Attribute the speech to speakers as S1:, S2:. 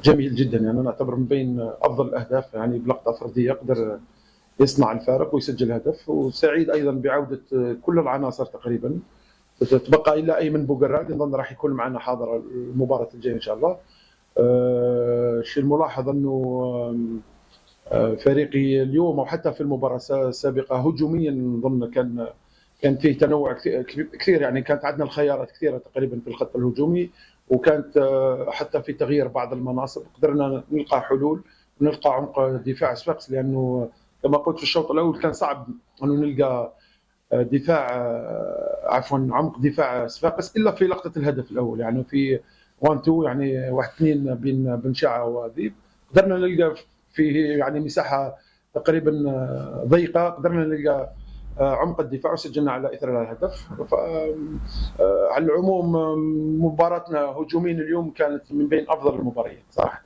S1: جميل جدا، يعني انا اعتبر من بين افضل الاهداف، يعني بلقطه فرديه قدر يصنع الفارق ويسجل هدف. وسعيد ايضا بعوده كل العناصر تقريبا. تبقى الا ايمن بوقراد، نظن راح يكون معنا حاضر المباراه الجايه ان شاء الله. الشيء الملاحظ انه فريقي اليوم او حتى في المباراه السابقه هجوميا نظن كان فيه تنوع كثير، يعني كانت عندنا الخيارات كثيره تقريبا في الخط الهجومي. وكانت حتى في تغيير بعض المناصب قدرنا نلقى حلول ونلقى عمق دفاع صفاقس، لانه كما قلت في الشوط الاول كان صعب انه نلقى دفاع عفوا عمق دفاع صفاقس الا في لقطه الهدف الاول، يعني في 1 2، يعني 1 2 بين بن شعه وذيب. قدرنا نلقى فيه يعني مساحه تقريبا ضيقه، قدرنا نلقى عمق الدفاع وسجلنا على اثر الهدف. على العموم مباراتنا هجوميا اليوم كانت من بين افضل المباريات صراحه.